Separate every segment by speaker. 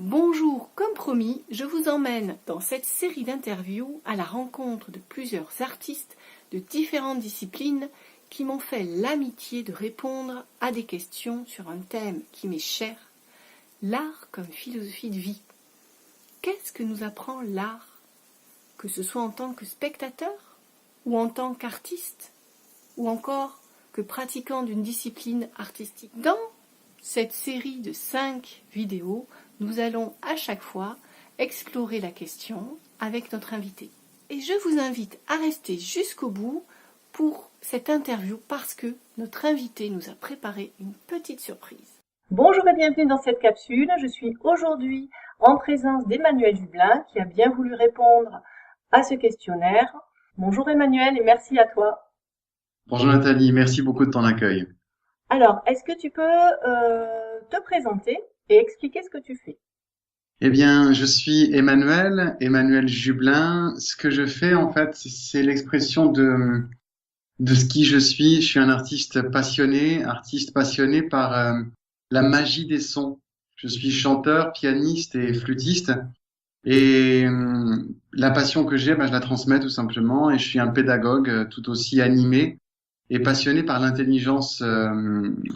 Speaker 1: Bonjour, comme promis, je vous emmène dans cette série d'interviews à la rencontre de plusieurs artistes de différentes disciplines qui m'ont fait l'amitié de répondre à des questions sur un thème qui m'est cher, l'art comme philosophie de vie. Qu'est-ce que nous apprend l'art, que ce soit en tant que spectateur, ou en tant qu'artiste, ou encore que pratiquant d'une discipline artistique? Dans cette série de 5 vidéos, nous allons à chaque fois explorer la question avec notre invité. Et je vous invite à rester jusqu'au bout pour cette interview parce que notre invité nous a préparé une petite surprise. Bonjour et bienvenue dans cette capsule. Je suis aujourd'hui en présence d'Emmanuel Jublin qui a bien voulu répondre à ce questionnaire. Bonjour Emmanuel et merci à toi.
Speaker 2: Bonjour Nathalie, merci beaucoup de ton accueil.
Speaker 1: Alors, est-ce que tu peux te présenter et expliquer ce que tu fais?
Speaker 2: Eh bien, je suis Emmanuel Jublin. Ce que je fais, en fait, c'est l'expression de ce qui je suis. Je suis un artiste passionné par la magie des sons. Je suis chanteur, pianiste et flûtiste. Et la passion que j'ai, je la transmets tout simplement. Et je suis un pédagogue tout aussi animé et passionné par l'intelligence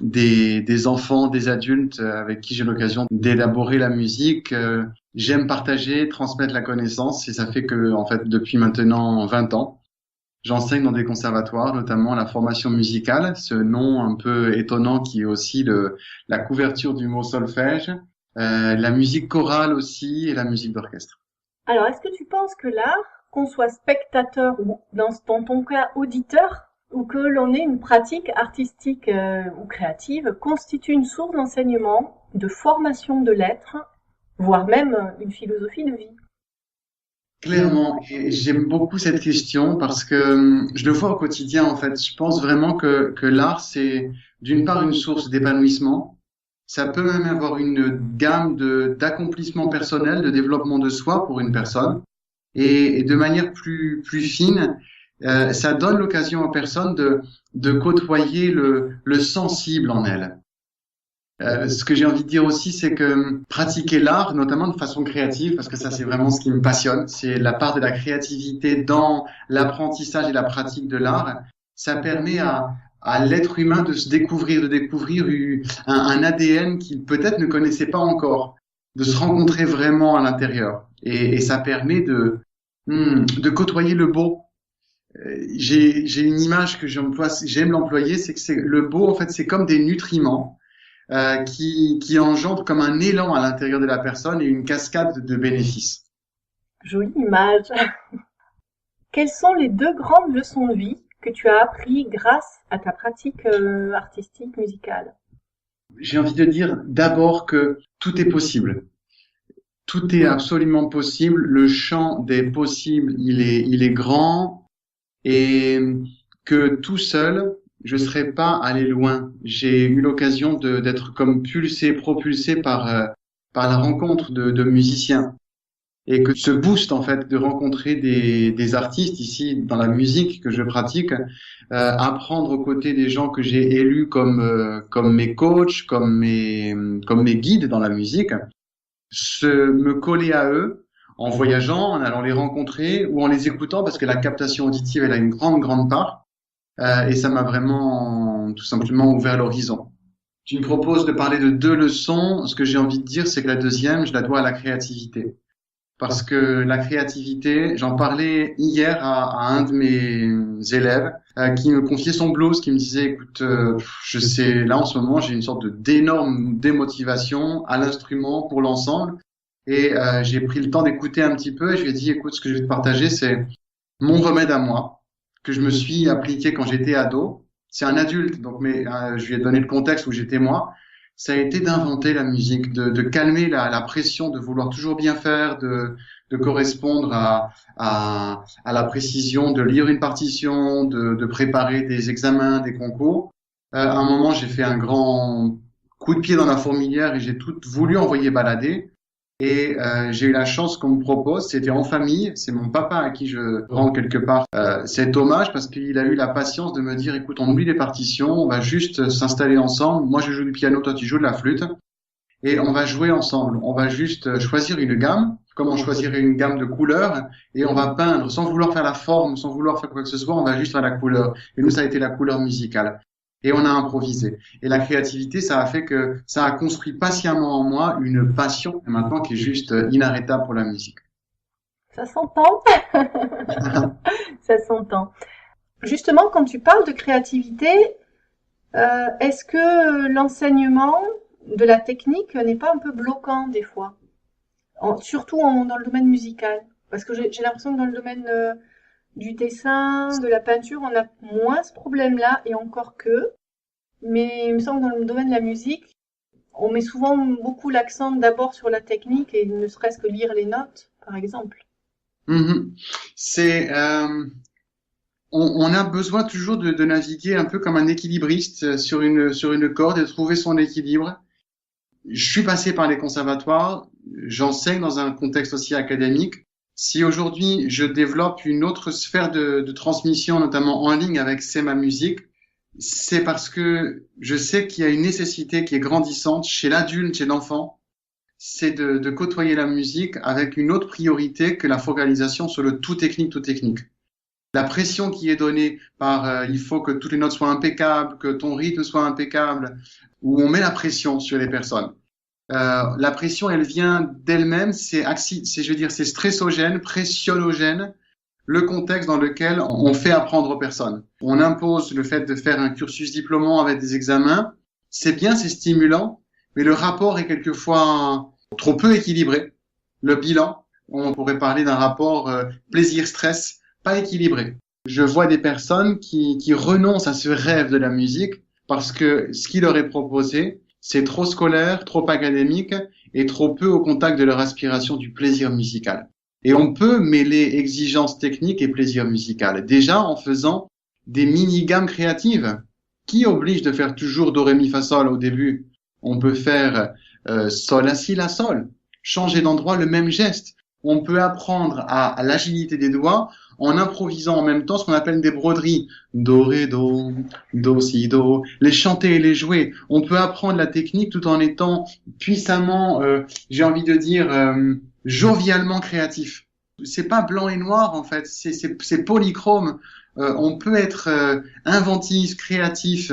Speaker 2: des enfants, des adultes avec qui j'ai l'occasion d'élaborer la musique. J'aime partager, transmettre la connaissance et ça fait que, en fait, depuis maintenant 20 ans, j'enseigne dans des conservatoires, notamment la formation musicale, ce nom un peu étonnant qui est aussi la couverture du mot solfège, la musique chorale aussi et la musique d'orchestre.
Speaker 1: Alors, est-ce que tu penses que l'art, qu'on soit spectateur ou dans ton cas auditeur, ou que l'on ait une pratique artistique ou créative, constitue une source d'enseignement, de formation de l'être, voire même une philosophie de vie?
Speaker 2: Clairement, et j'aime beaucoup cette question parce que je le vois au quotidien en fait. Je pense vraiment que l'art, c'est d'une part une source d'épanouissement. Ça peut même avoir une gamme d'accomplissement personnel, de développement de soi pour une personne. Et de manière plus fine, ça donne l'occasion aux personnes de côtoyer le sensible en elles. Ce que j'ai envie de dire aussi, c'est que pratiquer l'art, notamment de façon créative, parce que ça c'est vraiment ce qui me passionne, c'est la part de la créativité dans l'apprentissage et la pratique de l'art, ça permet à l'être humain de se découvrir, un ADN qu'il peut-être ne connaissait pas encore, de se rencontrer vraiment à l'intérieur. Et ça permet de côtoyer le beau. J'ai une image que j'aime l'employer, c'est que le beau, en fait, c'est comme des nutriments qui engendrent comme un élan à l'intérieur de la personne et une cascade de bénéfices.
Speaker 1: Jolie image. Quelles sont les 2 grandes leçons de vie que tu as appris grâce à ta pratique artistique, musicale?
Speaker 2: J'ai envie de dire d'abord que tout est possible. Tout est absolument possible. Le champ des possibles, il est grand. Et que tout seul, je serais pas allé loin. J'ai eu l'occasion d'être comme propulsé par la rencontre de musiciens. Et que ce boost, en fait, de rencontrer des artistes ici dans la musique que je pratique, apprendre aux côtés des gens que j'ai élus comme mes coachs, comme mes guides dans la musique, me coller à eux, en voyageant, en allant les rencontrer ou en les écoutant parce que la captation auditive, elle a une grande part et ça m'a vraiment tout simplement ouvert l'horizon. Tu me proposes de parler de 2 leçons. Ce que j'ai envie de dire, c'est que la deuxième, je la dois à la créativité. Parce que la créativité, j'en parlais hier à un de mes élèves qui me confiait son blues, qui me disait, écoute, je sais, là en ce moment, j'ai une sorte d'énorme démotivation à l'instrument pour l'ensemble. Et j'ai pris le temps d'écouter un petit peu et je lui ai dit, écoute, ce que je vais te partager, c'est mon remède à moi, que je me suis appliqué quand j'étais ado. C'est un adulte, donc mais je lui ai donné le contexte où j'étais moi. Ça a été d'inventer la musique, de calmer la pression, de vouloir toujours bien faire, de correspondre à la précision, de lire une partition, de préparer des examens, des concours. À un moment, j'ai fait un grand coup de pied dans la fourmilière et j'ai tout voulu envoyer balader. Et j'ai eu la chance qu'on me propose, c'était en famille, c'est mon papa à qui je rends quelque part cet hommage parce qu'il a eu la patience de me dire, écoute, on oublie les partitions, on va juste s'installer ensemble, moi je joue du piano, toi tu joues de la flûte, et on va jouer ensemble. On va juste choisir une gamme, comme on choisirait une gamme de couleurs, et on va peindre sans vouloir faire la forme, sans vouloir faire quoi que ce soit, on va juste faire la couleur. Et nous, ça a été la couleur musicale. Et on a improvisé. Et la créativité, ça a fait que ça a construit patiemment en moi une passion maintenant qui est juste inarrêtable pour la musique.
Speaker 3: Ça s'entend. Ça s'entend. Justement, quand tu parles de créativité, est-ce que l'enseignement de la technique n'est pas un peu bloquant des fois? Surtout dans le domaine musical. Parce que j'ai l'impression que dans le domaine du dessin, de la peinture, on a moins ce problème-là, et encore que. Mais il me semble que dans le domaine de la musique, on met souvent beaucoup l'accent d'abord sur la technique et ne serait-ce que lire les notes, par exemple.
Speaker 2: C'est, on a besoin toujours de naviguer un peu comme un équilibriste sur une corde et de trouver son équilibre. Je suis passé par les conservatoires, j'enseigne dans un contexte aussi académique. Si aujourd'hui je développe une autre sphère de transmission, notamment en ligne avec C'est ma musique, c'est parce que je sais qu'il y a une nécessité qui est grandissante chez l'adulte, chez l'enfant, c'est de côtoyer la musique avec une autre priorité que la focalisation sur le tout technique, tout technique. La pression qui est donnée par il faut que toutes les notes soient impeccables, que ton rythme soit impeccable, où on met la pression sur les personnes. La pression, elle vient d'elle-même, c'est stressogène, pressionnogène, le contexte dans lequel on fait apprendre aux personnes. On impose le fait de faire un cursus diplômant avec des examens. C'est bien, c'est stimulant, mais le rapport est quelquefois trop peu équilibré. Le bilan, on pourrait parler d'un rapport plaisir-stress pas équilibré. Je vois des personnes qui renoncent à ce rêve de la musique parce que ce qui leur est proposé, c'est trop scolaire, trop académique et trop peu au contact de leur aspiration du plaisir musical. Et on peut mêler exigence technique et plaisir musical. Déjà en faisant des mini-gammes créatives qui obligent de faire toujours do, ré, mi, fa, sol au début. On peut faire sol, la, si, la, sol. Changer d'endroit, le même geste. On peut apprendre à l'agilité des doigts en improvisant en même temps ce qu'on appelle des broderies. Do, ré, do, si, do. Les chanter et les jouer. On peut apprendre la technique tout en étant puissamment, j'ai envie de dire, jovialement créatif. C'est pas blanc et noir en fait, c'est polychrome. On peut être inventif, créatif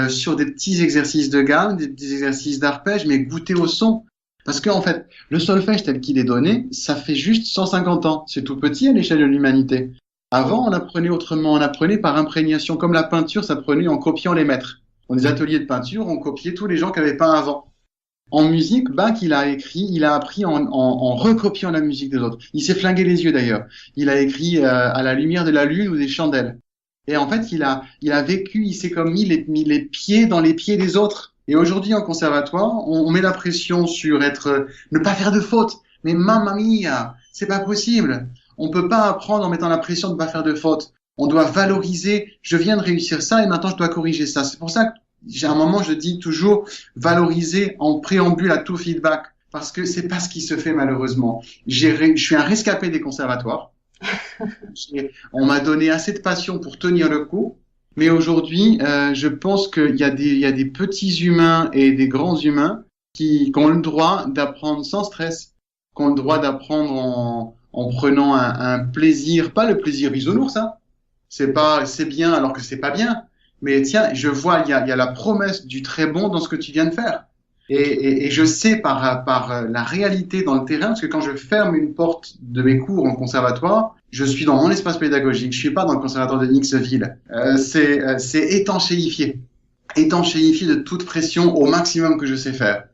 Speaker 2: sur des petits exercices de gamme, des petits exercices d'arpège, mais goûter au son. Parce que en fait, le solfège tel qu'il est donné, ça fait juste 150 ans. C'est tout petit à l'échelle de l'humanité. Avant, on apprenait autrement, on apprenait par imprégnation. Comme la peinture s'apprenait en copiant les maîtres. Dans des ateliers de peinture, on copiait tous les gens qui avaient peint avant. En musique, Bach, il a appris en recopiant la musique des autres. Il s'est flingué les yeux d'ailleurs. Il a écrit à la lumière de la lune ou des chandelles. Et en fait, il a vécu, il s'est comme mis les pieds dans les pieds des autres. Et aujourd'hui, en conservatoire, on met la pression sur ne pas faire de fautes. Mais mamma mia, c'est pas possible. On peut pas apprendre en mettant la pression de ne pas faire de fautes. On doit valoriser, je viens de réussir ça et maintenant je dois corriger ça. C'est pour ça que j'ai un moment, je dis toujours valoriser en préambule à tout feedback. Parce que c'est pas ce qui se fait malheureusement. Je suis un rescapé des conservatoires. On m'a donné assez de passion pour tenir le coup. Mais aujourd'hui, je pense qu'il y a des petits humains et des grands humains qui ont le droit d'apprendre sans stress, qui ont le droit d'apprendre en prenant un plaisir, pas le plaisir bisounours, hein. C'est bien alors que c'est pas bien. Mais tiens, je vois, il y a la promesse du très bon dans ce que tu viens de faire. Et je sais par la réalité dans le terrain, parce que quand je ferme une porte de mes cours en conservatoire, je suis dans mon espace pédagogique, je suis pas dans le conservatoire de Nixville. C'est étanchéifié de toute pression au maximum que je sais faire.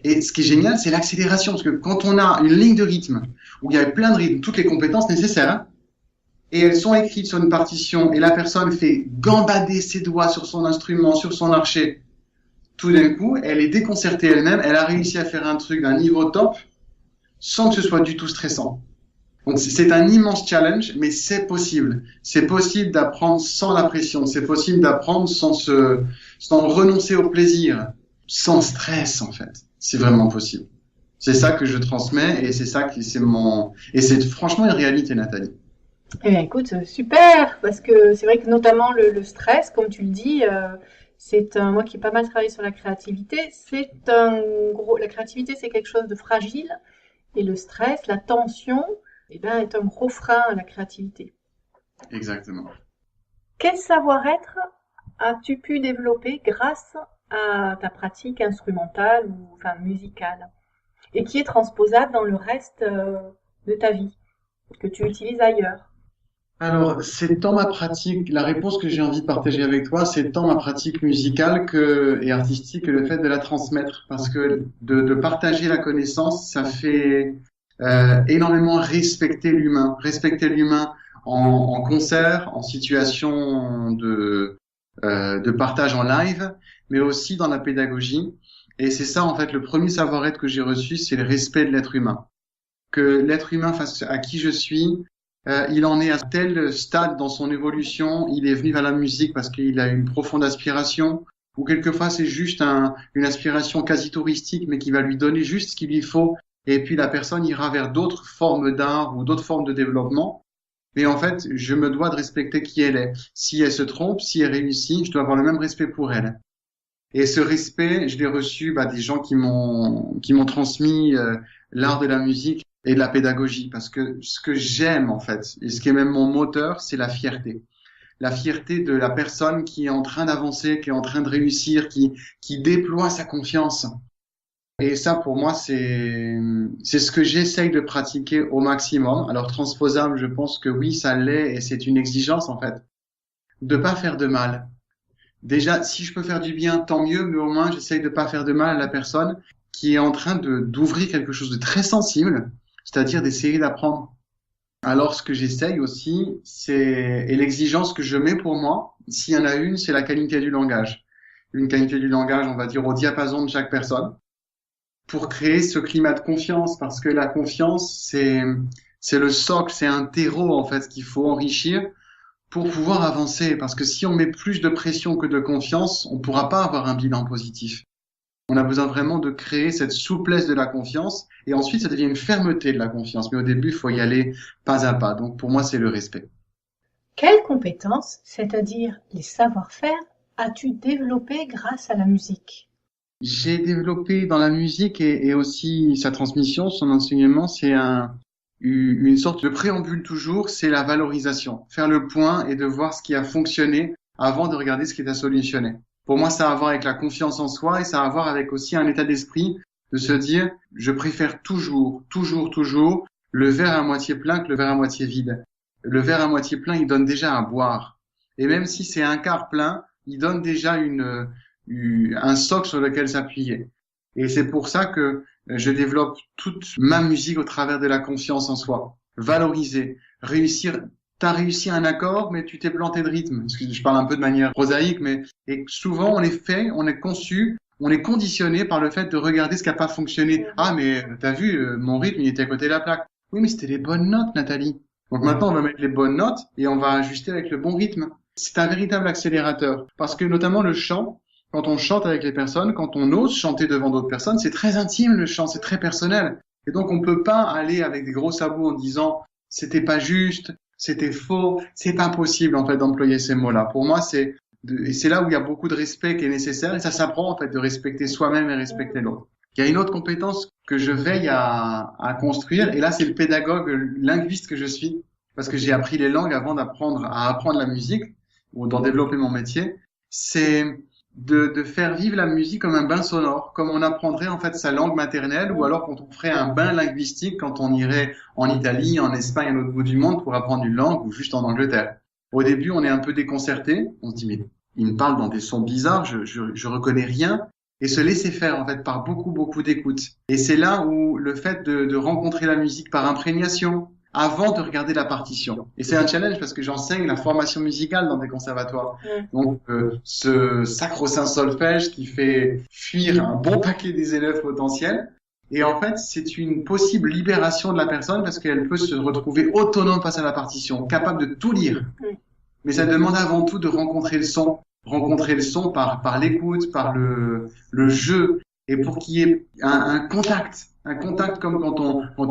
Speaker 2: Et ce qui est génial, c'est l'accélération, parce que quand on a une ligne de rythme, où il y a plein de rythmes, toutes les compétences nécessaires, hein, et elles sont écrites sur une partition, et la personne fait gambader ses doigts sur son instrument, sur son archet, tout d'un coup, elle est déconcertée elle-même, elle a réussi à faire un truc d'un niveau top, sans que ce soit du tout stressant. Donc c'est un immense challenge, mais c'est possible. C'est possible d'apprendre sans la pression, c'est possible d'apprendre sans renoncer au plaisir, sans stress en fait. C'est vraiment possible. C'est ça que je transmets et c'est ça qui et c'est franchement une réalité, Nathalie.
Speaker 3: Eh bien, écoute, super, parce que c'est vrai que notamment le stress, comme tu le dis, Moi qui ai pas mal travaillé sur la créativité, la créativité c'est quelque chose de fragile et le stress, la tension, eh ben, est un gros frein à la créativité.
Speaker 2: Exactement.
Speaker 3: Quel savoir-être as-tu pu développer grâce à ta pratique instrumentale ou enfin musicale et qui est transposable dans le reste de ta vie, que tu utilises ailleurs?
Speaker 2: Alors, c'est tant ma pratique, la réponse que j'ai envie de partager avec toi, c'est tant ma pratique musicale et artistique que le fait de la transmettre. Parce que de partager la connaissance, ça fait énormément respecter l'humain en concert, en situation de partage en live, mais aussi dans la pédagogie. Et c'est ça, en fait, le premier savoir-être que j'ai reçu, c'est le respect de l'être humain. Que l'être humain face à qui je suis, il en est à tel stade dans son évolution, il est venu vers la musique parce qu'il a une profonde aspiration, ou quelquefois c'est juste une aspiration quasi touristique, mais qui va lui donner juste ce qu'il lui faut, et puis la personne ira vers d'autres formes d'art ou d'autres formes de développement. Mais en fait, je me dois de respecter qui elle est. Si elle se trompe, si elle réussit, je dois avoir le même respect pour elle. Et ce respect, je l'ai reçu des gens qui m'ont transmis l'art de la musique et de la pédagogie, parce que ce que j'aime en fait, et ce qui est même mon moteur, c'est la fierté. La fierté de la personne qui est en train d'avancer, qui est en train de réussir, qui déploie sa confiance. Et ça, pour moi, c'est ce que j'essaye de pratiquer au maximum. Alors, transposable, je pense que oui, ça l'est, et c'est une exigence, en fait. De pas faire de mal. Déjà, si je peux faire du bien, tant mieux, mais au moins, j'essaye de pas faire de mal à la personne qui est en train d'ouvrir quelque chose de très sensible, c'est-à-dire d'essayer d'apprendre. Alors, ce que j'essaye aussi, et l'exigence que je mets pour moi, s'il y en a une, c'est la qualité du langage. Une qualité du langage, on va dire, au diapason de chaque personne, pour créer ce climat de confiance, parce que la confiance, c'est le socle, c'est un terreau, en fait, qu'il faut enrichir pour pouvoir avancer. Parce que si on met plus de pression que de confiance, on ne pourra pas avoir un bilan positif. On a besoin vraiment de créer cette souplesse de la confiance, et ensuite, ça devient une fermeté de la confiance. Mais au début, il faut y aller pas à pas. Donc, pour moi, c'est le respect.
Speaker 3: Quelles compétences, c'est-à-dire les savoir-faire, as-tu développées grâce à la musique?
Speaker 2: J'ai développé dans la musique et aussi sa transmission, son enseignement, c'est une sorte de préambule toujours, c'est la valorisation. Faire le point et de voir ce qui a fonctionné avant de regarder ce qui est à solutionner. Pour moi, ça a à voir avec la confiance en soi et ça a à voir avec aussi un état d'esprit de se dire, je préfère toujours le verre à moitié plein que le verre à moitié vide. Le verre à moitié plein, il donne déjà à boire. Et même si c'est un quart plein, il donne déjà un socle sur lequel s'appuyer. Et c'est pour ça que je développe toute ma musique au travers de la confiance en soi. Valoriser, réussir. T'as réussi un accord, mais tu t'es planté de rythme. Je parle un peu de manière prosaïque, et souvent on est conçu, on est conditionné par le fait de regarder ce qui n'a pas fonctionné. Ah, mais t'as vu, mon rythme, il était à côté de la plaque. Oui, mais c'était les bonnes notes, Nathalie. Donc maintenant, on va mettre les bonnes notes et on va ajuster avec le bon rythme. C'est un véritable accélérateur. Parce que notamment le chant, quand on chante avec les personnes, quand on ose chanter devant d'autres personnes, c'est très intime le chant, c'est très personnel. Et donc on peut pas aller avec des gros sabots en disant c'était pas juste, c'était faux, c'est pas possible en fait d'employer ces mots-là. Pour moi, c'est là où il y a beaucoup de respect qui est nécessaire et ça s'apprend en fait de respecter soi-même et respecter l'autre. Il y a une autre compétence que je veille à construire et là c'est le pédagogue linguiste que je suis parce que j'ai appris les langues avant à apprendre la musique ou d'en développer mon métier. C'est de faire vivre la musique comme un bain sonore, comme on apprendrait en fait sa langue maternelle ou alors quand on ferait un bain linguistique quand on irait en Italie, en Espagne, à l'autre bout du monde pour apprendre une langue ou juste en Angleterre. Au début, on est un peu déconcerté, on se dit mais il me parle dans des sons bizarres, je reconnais rien et se laisser faire en fait par beaucoup d'écoute. Et c'est là où le fait de rencontrer la musique par imprégnation avant de regarder la partition. Et c'est un challenge parce que j'enseigne la formation musicale dans des conservatoires. Donc, ce sacro-saint solfège qui fait fuir un bon paquet des élèves potentiels. Et en fait, c'est une possible libération de la personne parce qu'elle peut se retrouver autonome face à la partition, capable de tout lire. Mais ça demande avant tout de rencontrer le son. Rencontrer le son par l'écoute, par le jeu. Et pour qu'il y ait un contact. Un contact comme quand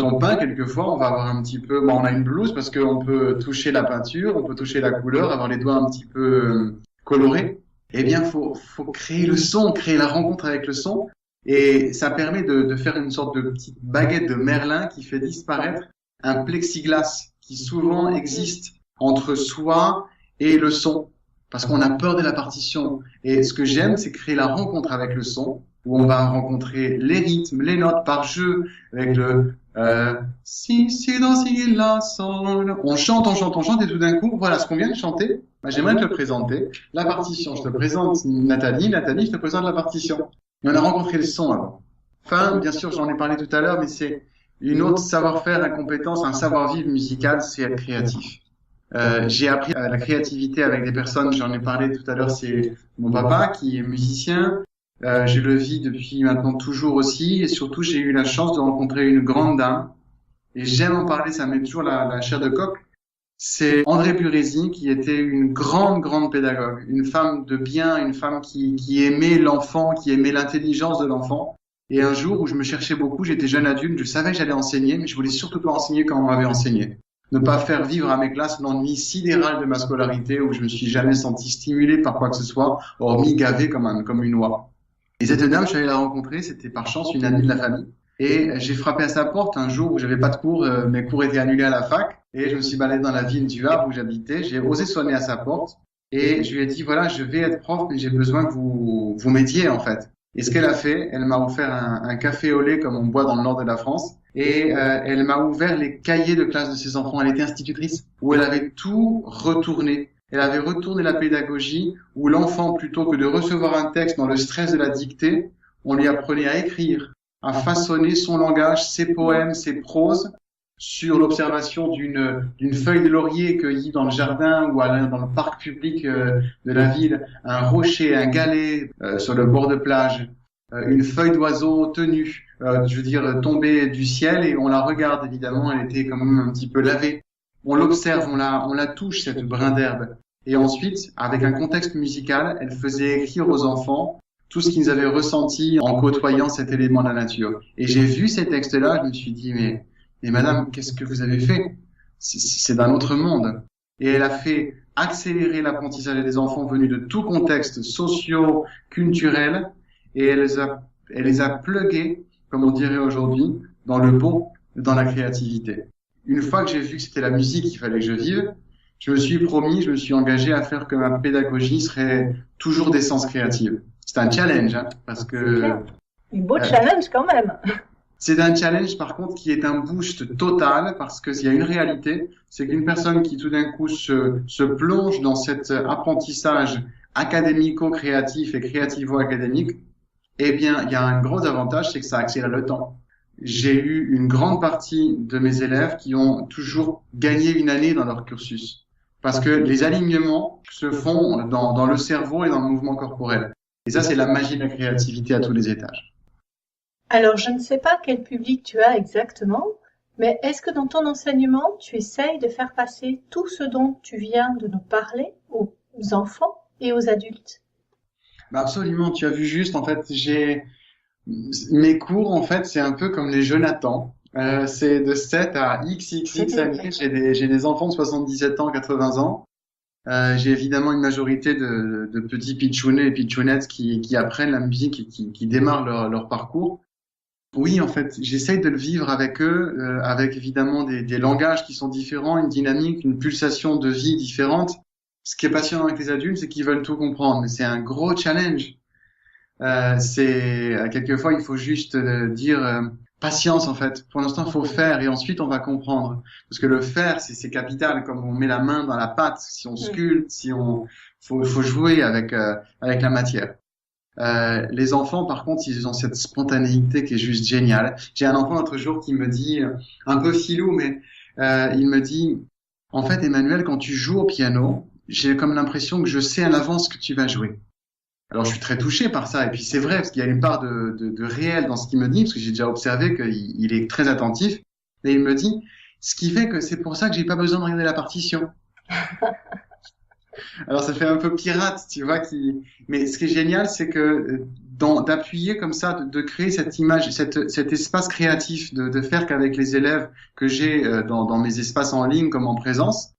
Speaker 2: on peint, quelquefois, on va avoir un petit peu, on a une blouse parce qu'on peut toucher la peinture, on peut toucher la couleur, avoir les doigts un petit peu colorés. Eh bien, faut créer le son, créer la rencontre avec le son. Et ça permet de faire une sorte de petite baguette de Merlin qui fait disparaître un plexiglas qui souvent existe entre soi et le son. Parce qu'on a peur de la partition. Et ce que j'aime, c'est créer la rencontre avec le son, où on va rencontrer les rythmes, les notes par jeu, avec le si, do, si, la, sol. On chante, et tout d'un coup, voilà ce qu'on vient de chanter. Bah, j'aimerais te le présenter. La partition, je te présente Nathalie, je te présente la partition. Et on a rencontré le son avant. Enfin, bien sûr, j'en ai parlé tout à l'heure, mais c'est une autre savoir-faire, une compétence, un savoir-vivre musical, c'est être créatif. J'ai appris la créativité avec des personnes, j'en ai parlé tout à l'heure, c'est mon papa qui est musicien. Je le vis depuis maintenant toujours aussi, et surtout j'ai eu la chance de rencontrer une grande dame, et j'aime en parler, ça met toujours la chair de coq. C'est André Burezi qui était une grande pédagogue, une femme de bien, une femme qui aimait l'enfant, qui aimait l'intelligence de l'enfant. Et un jour où je me cherchais beaucoup, j'étais jeune adulte, je savais que j'allais enseigner, mais je voulais surtout pas enseigner comme on m'avait enseigné. Ne pas faire vivre à mes classes l'ennui sidéral de ma scolarité où je me suis jamais senti stimulé par quoi que ce soit, hormis gavé comme une oie. Et cette dame, je suis allé la rencontrer, c'était par chance une amie de la famille. Et j'ai frappé à sa porte un jour où j'avais pas de cours, mes cours étaient annulés à la fac. Et je me suis baladé dans la ville du Havre où j'habitais. J'ai osé sonner à sa porte et je lui ai dit voilà, je vais être prof, mais j'ai besoin que vous m'aidiez en fait. Et ce qu'elle a fait, elle m'a offert un café au lait comme on boit dans le nord de la France. Et elle m'a ouvert les cahiers de classe de ses enfants. Elle était institutrice où elle avait tout retourné. Elle avait retourné la pédagogie où l'enfant, plutôt que de recevoir un texte dans le stress de la dictée, on lui apprenait à écrire, à façonner son langage, ses poèmes, ses proses, sur l'observation d'une feuille de laurier cueillie dans le jardin ou dans le parc public de la ville, un rocher, un galet sur le bord de plage, une feuille d'oiseau tenue, tombée du ciel, et on la regarde évidemment, elle était quand même un petit peu lavée. On l'observe, on la touche, cette brin d'herbe. Et ensuite, avec un contexte musical, elle faisait écrire aux enfants tout ce qu'ils avaient ressenti en côtoyant cet élément de la nature. Et j'ai vu ces textes-là, je me suis dit, mais madame, qu'est-ce que vous avez fait? C'est d'un autre monde. Et elle a fait accélérer l'apprentissage des enfants venus de tout contexte socio-culturel, et elle les a plugués, comme on dirait aujourd'hui, dans le bon, dans la créativité. Une fois que j'ai vu que c'était la musique qu'il fallait que je vive, je me suis engagé à faire que ma pédagogie serait toujours d'essence créative. C'est un challenge, hein, parce que...
Speaker 3: Un beau challenge quand même.
Speaker 2: C'est un challenge, par contre, qui est un boost total, parce que s'il y a une réalité, c'est qu'une personne qui tout d'un coup se plonge dans cet apprentissage académico-créatif et créativo-académique, eh bien, il y a un gros avantage, c'est que ça accélère le temps. J'ai eu une grande partie de mes élèves qui ont toujours gagné une année dans leur cursus. Parce que les alignements se font dans le cerveau et dans le mouvement corporel. Et ça, c'est la magie de la créativité à tous les étages.
Speaker 3: Alors, je ne sais pas quel public tu as exactement, mais est-ce que dans ton enseignement, tu essayes de faire passer tout ce dont tu viens de nous parler aux enfants et aux adultes?
Speaker 2: Absolument, tu as vu juste, en fait, mes cours, en fait, c'est un peu comme les Jonathan. C'est de 7 à XXX années. J'ai des enfants de 77 ans, 80 ans. J'ai évidemment une majorité de petits pitchounets et pitchounettes qui apprennent la musique et qui démarrent leur parcours. Oui, en fait, j'essaye de le vivre avec eux, avec évidemment des langages qui sont différents, une dynamique, une pulsation de vie différente. Ce qui est passionnant avec les adultes, c'est qu'ils veulent tout comprendre, mais c'est un gros challenge. Quelquefois, il faut juste dire patience, en fait. Pour l'instant, il faut faire et ensuite on va comprendre. Parce que le faire, c'est capital, comme on met la main dans la pâte, si on sculpte, faut jouer avec la matière. Les enfants, par contre, ils ont cette spontanéité qui est juste géniale. J'ai un enfant l'autre jour qui me dit, un peu filou, mais il me dit, en fait, Emmanuel, quand tu joues au piano, j'ai comme l'impression que je sais à l'avance que tu vas jouer. Alors, je suis très touché par ça. Et puis, c'est vrai, parce qu'il y a une part de réel dans ce qu'il me dit, parce que j'ai déjà observé qu'il est très attentif. Et il me dit, ce qui fait que c'est pour ça que j'ai pas besoin de regarder la partition. Alors, ça fait un peu pirate, tu vois, mais ce qui est génial, c'est que d'appuyer comme ça, de créer cette image, cet espace créatif, de faire qu'avec les élèves que j'ai dans mes espaces en ligne comme en présence,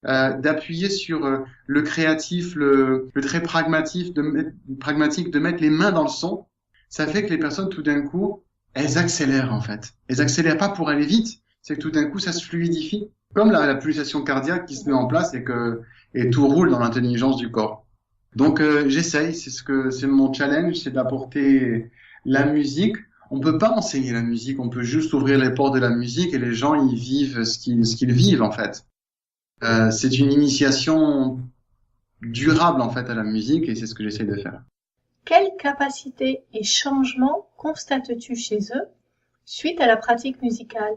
Speaker 2: d'appuyer sur le créatif, le très pragmatique, de mettre les mains dans le son. Ça fait que les personnes, tout d'un coup, elles accélèrent en fait. Elles accélèrent pas pour aller vite, c'est que tout d'un coup, ça se fluidifie, comme la pulsation cardiaque qui se met en place et tout roule dans l'intelligence du corps. Donc j'essaye, c'est mon challenge, c'est d'apporter la musique. On peut pas enseigner la musique, on peut juste ouvrir les portes de la musique et les gens ils vivent ce qu'ils vivent en fait. C'est une initiation durable en fait à la musique et c'est ce que j'essaie de faire.
Speaker 3: Quelles capacités et changements constates-tu chez eux suite à la pratique musicale?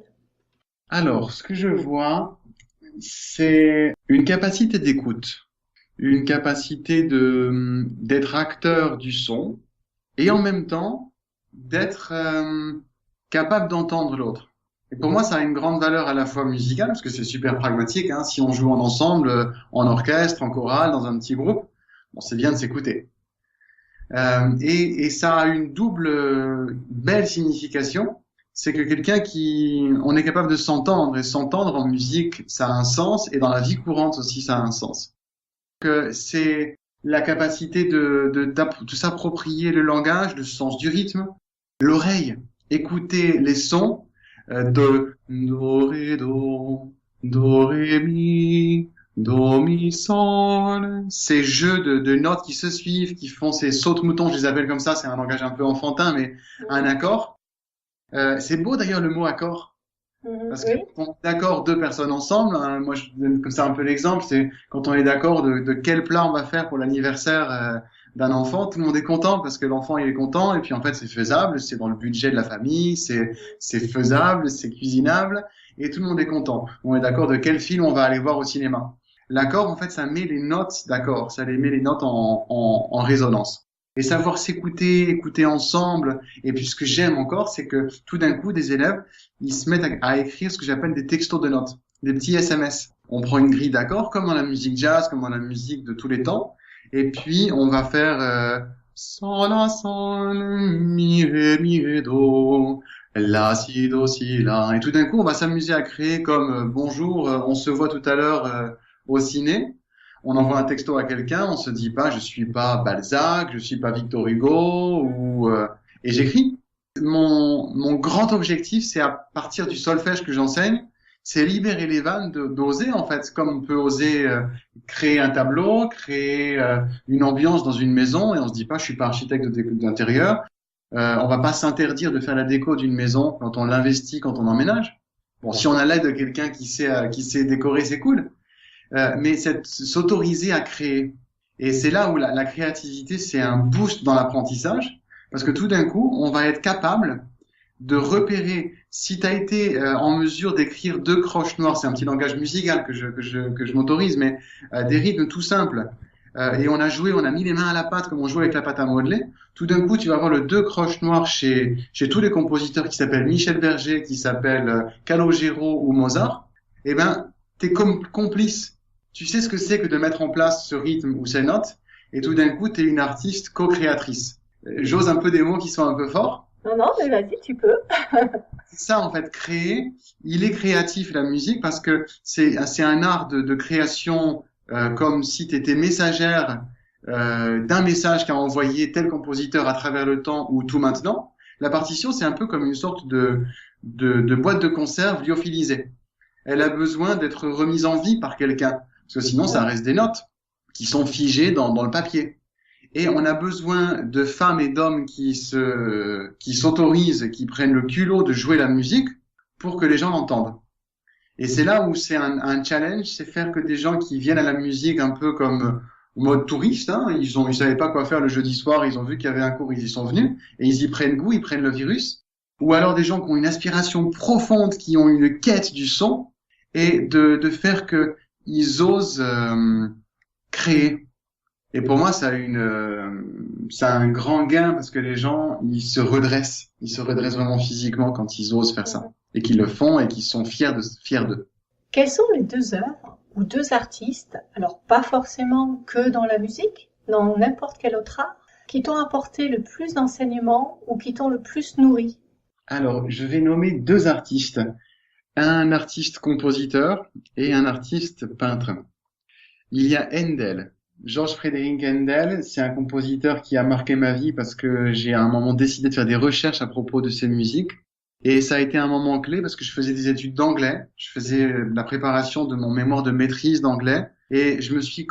Speaker 2: Alors, ce que je vois, c'est une capacité d'écoute, une capacité d'être acteur du son et en même temps d'être capable d'entendre l'autre. Et pour moi, ça a une grande valeur à la fois musicale, parce que c'est super pragmatique, hein. Si on joue en ensemble, en orchestre, en chorale, dans un petit groupe, bon, c'est bien de s'écouter. Et ça a une double belle signification, c'est que on est capable de s'entendre, et s'entendre en musique, ça a un sens, et dans la vie courante aussi, ça a un sens. Donc, c'est la capacité de s'approprier le langage, le sens du rythme, l'oreille, écouter les sons de do, ré, do, ré, mi, do, mi, sol, ces jeux de notes qui se suivent, qui font ces sautes-moutons, je les appelle comme ça, c'est un langage un peu enfantin, mais un accord. C'est beau d'ailleurs le mot accord. Parce que
Speaker 3: Oui.
Speaker 2: quand on est d'accord deux personnes ensemble, hein, moi je donne comme ça un peu l'exemple, c'est quand on est d'accord de quel plat on va faire pour l'anniversaire d'un enfant, tout le monde est content parce que l'enfant il est content et puis en fait c'est faisable, c'est dans le budget de la famille, c'est faisable, c'est cuisinable et tout le monde est content. On est d'accord de quel film on va aller voir au cinéma. L'accord en fait ça met les notes d'accord, ça les met les notes en résonance. Et savoir s'écouter, écouter ensemble. Et puis ce que j'aime encore, c'est que tout d'un coup, des élèves, ils se mettent à écrire ce que j'appelle des textos de notes, des petits SMS. On prend une grille d'accords, comme dans la musique jazz, comme dans la musique de tous les temps. Et puis, on va faire sol, la, sol, mi, ré, do, la, si, do, si, la. Et tout d'un coup, on va s'amuser à créer comme bonjour, on se voit tout à l'heure au ciné. On envoie un texto à quelqu'un, on se dit pas je suis pas Balzac, je suis pas Victor Hugo et j'écris. Mon grand objectif, c'est à partir du solfège que j'enseigne, c'est libérer les vannes d'oser en fait, comme on peut oser créer un tableau, créer une ambiance dans une maison et on se dit pas je suis pas architecte d'intérieur, on va pas s'interdire de faire la déco d'une maison quand on l'investit, quand on emménage. Bon, si on a l'aide de quelqu'un qui sait décorer, c'est cool. Mais s'autoriser à créer. Et c'est là où la créativité, c'est un boost dans l'apprentissage, parce que tout d'un coup, on va être capable de repérer si tu as été en mesure d'écrire deux croches noires, c'est un petit langage musical que je m'autorise, mais des rythmes tout simples. Et on a mis les mains à la pâte comme on joue avec la pâte à modeler. Tout d'un coup, tu vas voir le deux croches noires chez tous les compositeurs qui s'appellent Michel Berger, qui s'appellent Calogero ou Mozart. Eh ben, t'es comme complice. Tu sais ce que c'est que de mettre en place ce rythme ou ces notes, et tout d'un coup, t'es une artiste co-créatrice. J'ose un peu des mots qui sont un peu forts.
Speaker 3: Non, non, mais vas-y, tu peux.
Speaker 2: C'est ça, en fait, créer. Il est créatif, la musique, parce que c'est un art de création, comme si t'étais messagère d'un message qu'a envoyé tel compositeur à travers le temps ou tout maintenant. La partition, c'est un peu comme une sorte de boîte de conserve lyophilisée. Elle a besoin d'être remise en vie par quelqu'un. Parce que sinon, ça reste des notes qui sont figées dans le papier. Et on a besoin de femmes et d'hommes qui s'autorisent, qui prennent le culot de jouer la musique pour que les gens l'entendent. Et c'est là où c'est un challenge, c'est faire que des gens qui viennent à la musique un peu comme en mode touriste, hein, ils savaient pas quoi faire le jeudi soir, ils ont vu qu'il y avait un cours, ils y sont venus, et ils y prennent goût, ils prennent le virus. Ou alors des gens qui ont une aspiration profonde, qui ont une quête du son, et de faire que ils osent créer. Et pour moi, ça a un grand gain parce que les gens, ils se redressent vraiment physiquement quand ils osent faire ça et qu'ils le font et qu'ils sont fiers d'eux.
Speaker 3: Quelles sont les deux œuvres ou deux artistes, alors pas forcément que dans la musique, dans n'importe quel autre art, qui t'ont apporté le plus d'enseignements ou qui t'ont le plus nourri?
Speaker 2: Alors, je vais nommer deux artistes. Un artiste compositeur et un artiste peintre. Il y a Handel. Georges Frédéric Handel, c'est un compositeur qui a marqué ma vie parce que j'ai à un moment décidé de faire des recherches à propos de ses musiques. Et ça a été un moment clé parce que je faisais des études d'anglais. Je faisais la préparation de mon mémoire de maîtrise d'anglais. Et je me suis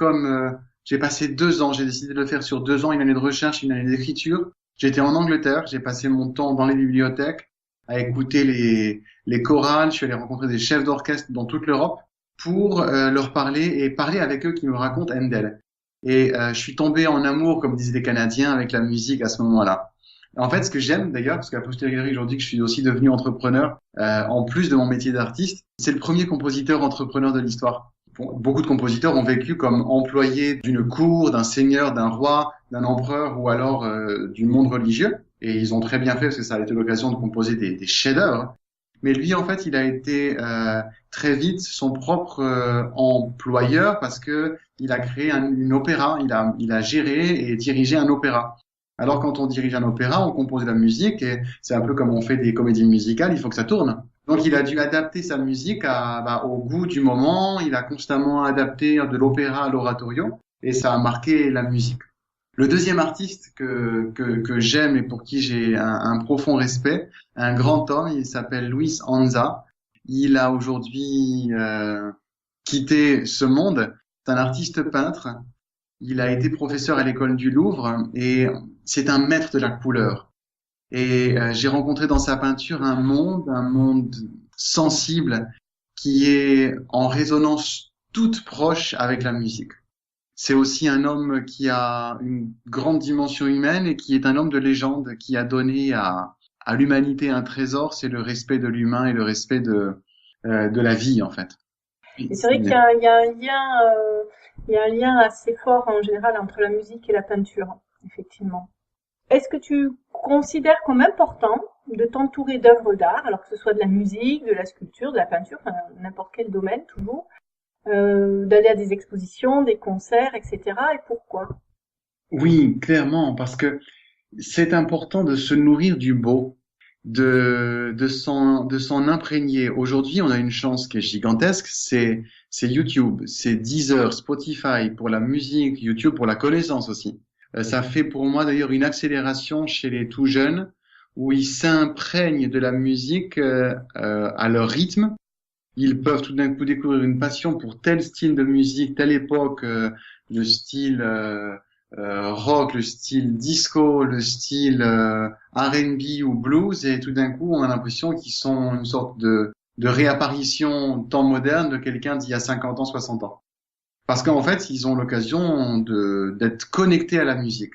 Speaker 2: j'ai passé 2 ans, j'ai décidé de le faire sur 2 ans, une année de recherche, une année d'écriture. J'étais en Angleterre, j'ai passé mon temps dans les bibliothèques à écouter les chorales. Je suis allé rencontrer des chefs d'orchestre dans toute l'Europe pour leur parler et parler avec eux qui me racontent Handel. Et je suis tombé en amour, comme disaient les Canadiens, avec la musique à ce moment-là. En fait, ce que j'aime d'ailleurs, parce qu'à posteriori, aujourd'hui que je suis aussi devenu entrepreneur, en plus de mon métier d'artiste, c'est le premier compositeur entrepreneur de l'histoire. Beaucoup de compositeurs ont vécu comme employés d'une cour, d'un seigneur, d'un roi, d'un empereur ou alors du monde religieux. Et ils ont très bien fait parce que ça a été l'occasion de composer des chefs-d'œuvre. Mais lui, en fait, il a été très vite son propre employeur parce que il a créé une opéra. Il a géré et dirigé un opéra. Alors, quand on dirige un opéra, on compose de la musique et c'est un peu comme on fait des comédies musicales, il faut que ça tourne. Donc, il a dû adapter sa musique au goût du moment. Il a constamment adapté de l'opéra à l'oratorio et ça a marqué la musique. Le deuxième artiste que j'aime et pour qui j'ai un profond respect, un grand homme, il s'appelle Luis Anza. Il a aujourd'hui quitté ce monde. C'est un artiste peintre. Il a été professeur à l'école du Louvre et c'est un maître de la couleur. Et j'ai rencontré dans sa peinture un monde sensible qui est en résonance toute proche avec la musique. C'est aussi un homme qui a une grande dimension humaine et qui est un homme de légende qui a donné à l'humanité un trésor, c'est le respect de l'humain et le respect de la vie en fait.
Speaker 3: Et c'est vrai qu'il y a un lien assez fort en général entre la musique et la peinture, effectivement. Est-ce que tu considères comme important de t'entourer d'œuvres d'art, alors que ce soit de la musique, de la sculpture, de la peinture, enfin n'importe quel domaine toujours, d'aller à des expositions, des concerts, etc. Et pourquoi?
Speaker 2: Oui, clairement, parce que c'est important de se nourrir du beau, de s'en imprégner. Aujourd'hui, on a une chance qui est gigantesque, c'est YouTube, c'est Deezer, Spotify pour la musique, YouTube pour la connaissance aussi. Ça fait pour moi d'ailleurs une accélération chez les tout jeunes où ils s'imprègnent de la musique à leur rythme. Ils peuvent tout d'un coup découvrir une passion pour tel style de musique, telle époque, le style rock, le style disco, le style R&B ou blues, et tout d'un coup, on a l'impression qu'ils sont une sorte de réapparition temps moderne de quelqu'un d'il y a 50 ans, 60 ans. Parce qu'en fait, ils ont l'occasion d'être connectés à la musique.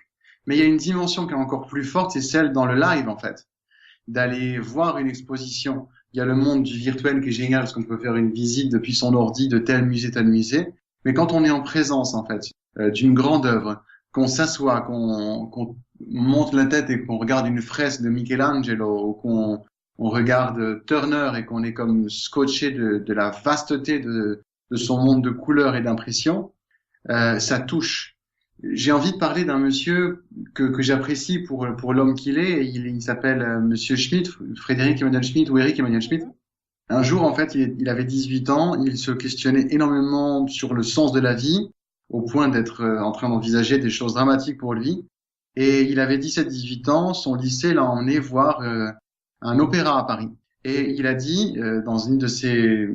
Speaker 2: Mais il y a une dimension qui est encore plus forte, c'est celle dans le live, en fait. D'aller voir une exposition. Il y a le monde du virtuel qui est génial parce qu'on peut faire une visite depuis son ordi de tel musée. Mais quand on est en présence, en fait, d'une grande œuvre, qu'on s'assoit, qu'on monte la tête et qu'on regarde une fresque de Michelangelo ou qu'on regarde Turner et qu'on est comme scotché de la vasteté de son monde de couleurs et d'impressions, ça touche. J'ai envie de parler d'un monsieur que j'apprécie pour l'homme qu'il est. Il s'appelle Monsieur Schmitt, Frédéric Emmanuel Schmitt ou Éric Emmanuel Schmitt. Un jour, en fait, il avait 18 ans. Il se questionnait énormément sur le sens de la vie, au point d'être en train d'envisager des choses dramatiques pour lui. Et il avait 17-18 ans. Son lycée l'a emmené voir un opéra à Paris. Et il a dit, dans une de ses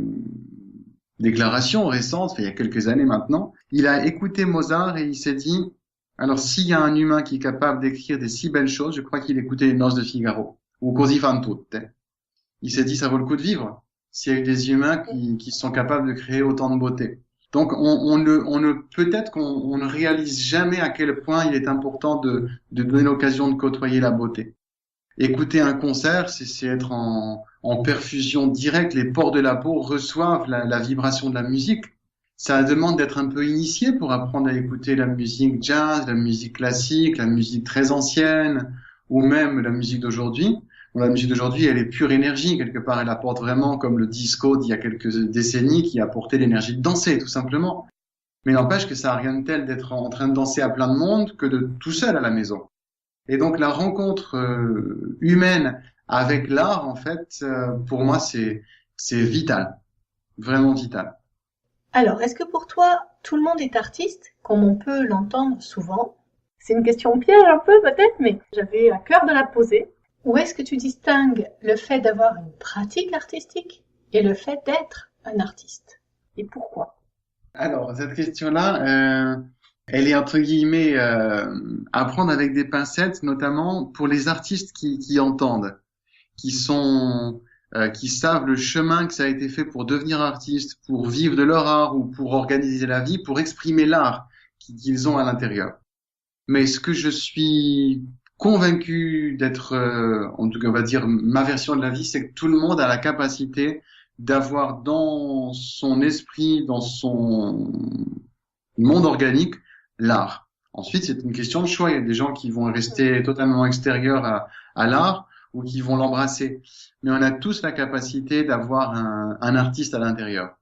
Speaker 2: déclaration récente, il y a quelques années maintenant, il a écouté Mozart et il s'est dit, alors s'il y a un humain qui est capable d'écrire des si belles choses, je crois qu'il écoutait les Noces de Figaro, ou Così fan tutte. Il s'est dit, ça vaut le coup de vivre, s'il y a eu des humains qui sont capables de créer autant de beauté. Donc peut-être qu'on ne réalise jamais à quel point il est important de donner l'occasion de côtoyer la beauté. Écouter un concert, c'est être en perfusion directe, les pores de la peau reçoivent la vibration de la musique. Ça demande d'être un peu initié pour apprendre à écouter la musique jazz, la musique classique, la musique très ancienne, ou même la musique d'aujourd'hui. Bon, la musique d'aujourd'hui, elle est pure énergie, quelque part, elle apporte vraiment comme le disco d'il y a quelques décennies qui apportait l'énergie de danser, tout simplement. Mais n'empêche que ça n'a rien de tel d'être en train de danser à plein de monde que de tout seul à la maison. Et donc la rencontre humaine avec l'art, en fait, pour moi, c'est vital, vraiment vital.
Speaker 3: Alors, est-ce que pour toi, tout le monde est artiste, comme on peut l'entendre souvent? C'est une question piège un peu peut-être, mais j'avais à cœur de la poser. Ou est-ce que tu distingues le fait d'avoir une pratique artistique et le fait d'être un artiste? Et pourquoi?
Speaker 2: Alors, cette question-là, elle est entre guillemets à prendre avec des pincettes, notamment pour les artistes qui entendent, qui savent le chemin que ça a été fait pour devenir artiste, pour vivre de leur art ou pour organiser la vie, pour exprimer l'art qu'ils ont à l'intérieur. Mais ce que je suis convaincu d'être, en tout cas, on va dire, ma version de la vie, c'est que tout le monde a la capacité d'avoir dans son esprit, dans son monde organique, l'art. Ensuite, c'est une question de choix. Il y a des gens qui vont rester totalement extérieurs à l'art ou qui vont l'embrasser. Mais on a tous la capacité d'avoir un artiste à l'intérieur.